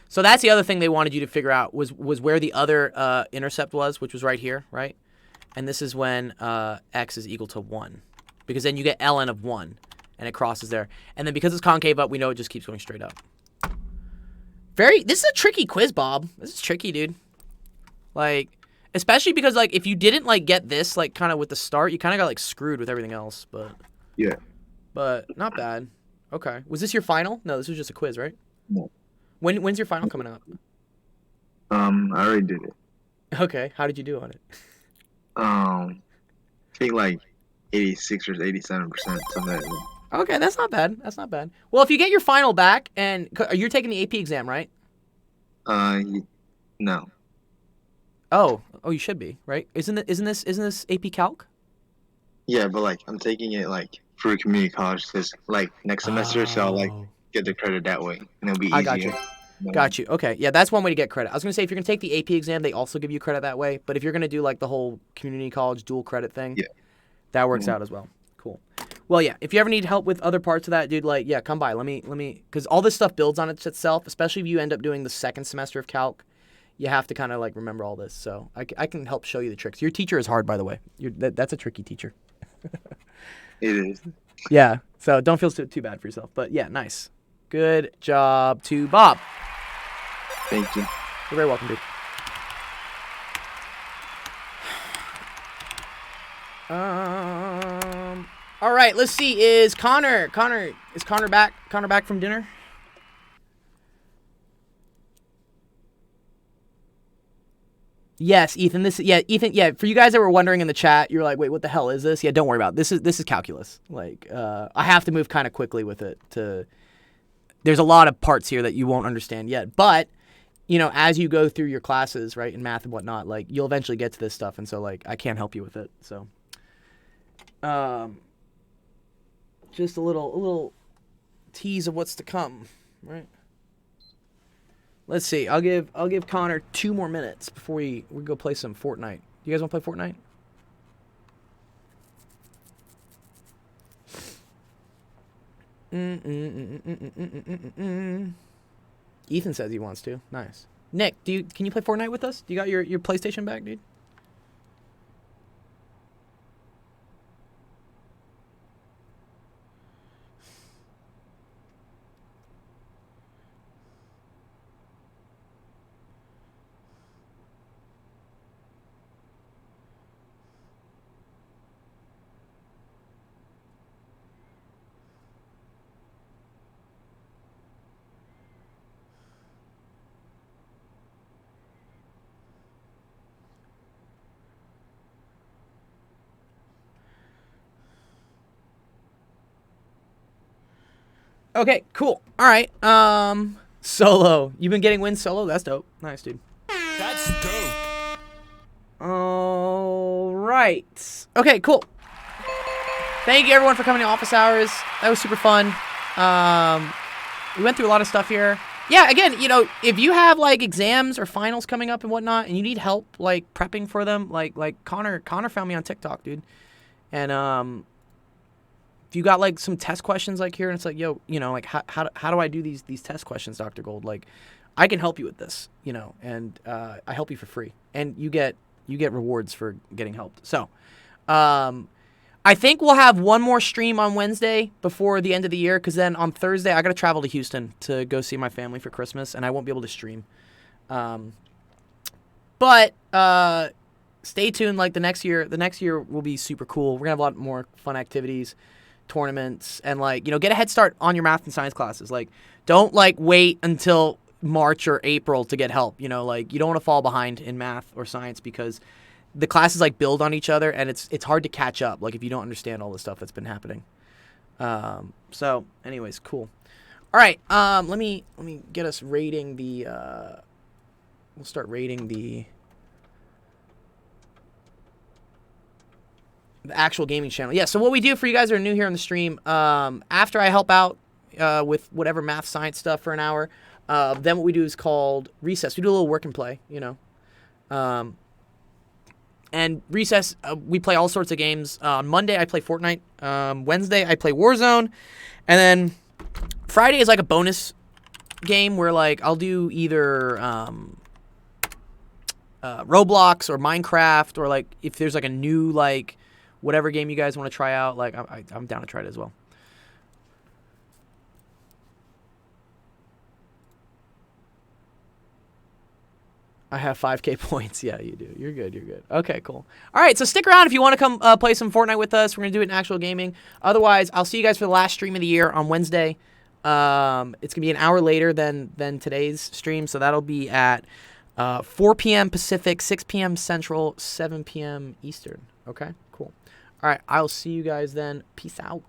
S1: So that's the other thing they wanted you to figure out was where the other intercept was, which was right here, right? And this is when x is equal to 1. Because then you get ln of 1, and it crosses there. And then because it's concave up, we know it just keeps going straight up. This is a tricky quiz, Bob. This is tricky, dude. Like, especially because, like, if you didn't, like, get this, like, kind of with the start, you kind of got, like, screwed with everything else, but...
S4: Yeah.
S1: but not bad. Okay. Was this your final? No, this was just a quiz, right?
S4: No.
S1: When's your final coming up?
S4: I already did it.
S1: Okay. How did you do on it?
S4: I think like 86 or 87%, something like that.
S1: Okay, that's not bad. That's not bad. Well, if you get your final back, and you're taking the AP exam, right?
S4: No.
S1: Oh, you should be, right? Isn't this AP Calc?
S4: Yeah, but like I'm taking it like for community college this like next semester, so I'll like
S1: Oh.
S4: get the credit that way, and it'll be easier.
S1: I got you. Got you. Okay. Yeah, that's one way to get credit. I was going to say, if you're going to take the AP exam, they also give you credit that way. But if you're going to do like the whole community college dual credit thing,
S4: Yeah.
S1: that works out as well. Cool. Well, yeah, if you ever need help with other parts of that, dude, like, yeah, come by. Let me, because all this stuff builds on itself, especially if you end up doing the second semester of calc. You have to kind of like remember all this. So I can help show you the tricks. Your teacher is hard, by the way. That's a tricky teacher.
S4: It is.
S1: Yeah. So don't feel too bad for yourself. But yeah, nice. Good job to Bob.
S4: Thank you.
S1: You're very welcome, dude. All right, let's see. Is Connor back? Connor back from dinner? Yes, Ethan. Ethan. Yeah, for you guys that were wondering in the chat, you're like, wait, what the hell is this? Yeah, don't worry about it. This is calculus. Like, I have to move kind of quickly with it. There's a lot of parts here that you won't understand yet, but you know, as you go through your classes, right, in math and whatnot, like you'll eventually get to this stuff, and so like I can't help you with it. So, just a little tease of what's to come, right? Let's see. I'll give Connor 2 more minutes before we go play some Fortnite. You guys want to play Fortnite? Ethan says he wants to. Nice. Nick, can you play Fortnite with us? Do you got your PlayStation back, dude? Okay, cool. All right. Solo. You've been getting wins solo? That's dope. Nice, dude.
S5: That's dope.
S1: All right. Okay, cool. Thank you, everyone, for coming to office hours. That was super fun. We went through a lot of stuff here. Yeah, again, you know, if you have, like, exams or finals coming up and whatnot, and you need help, like, prepping for them, like Connor found me on TikTok, dude. And, if you got, like, some test questions, like, here, and it's like, yo, you know, like, how do I do these test questions, Dr. Gold? Like, I can help you with this, you know, and I help you for free. And you get rewards for getting helped. So, I think we'll have one more stream on Wednesday before the end of the year, because then on Thursday I got to travel to Houston to go see my family for Christmas, and I won't be able to stream. But stay tuned. Like the next year will be super cool. We're gonna have a lot more fun activities, tournaments, and like, you know, get a head start on your math and science classes. Like, don't like wait until March or April to get help. You know, like you don't want to fall behind in math or science, because the classes like build on each other, and it's hard to catch up, like if you don't understand all the stuff that's been happening. So anyways, cool. All right, let me get us rating the we'll start rating the actual gaming channel. Yeah, so what we do for you guys that are new here on the stream, after I help out with whatever math science stuff for an hour, then what we do is called recess. We do a little work and play, you know. And recess, we play all sorts of games. On Monday, I play Fortnite. Wednesday, I play Warzone. And then Friday is like a bonus game where, like, I'll do either Roblox or Minecraft, or, like, if there's, like, a new, like, whatever game you guys want to try out, like, I'm down to try it as well. I have 5K points. Yeah, you do. You're good. You're good. Okay, cool. All right, so stick around if you want to come play some Fortnite with us. We're going to do it in actual gaming. Otherwise, I'll see you guys for the last stream of the year on Wednesday. It's going to be an hour later than today's stream, so that'll be at 4 p.m. Pacific, 6 p.m. Central, 7 p.m. Eastern. Okay, cool. All right, I'll see you guys then. Peace out.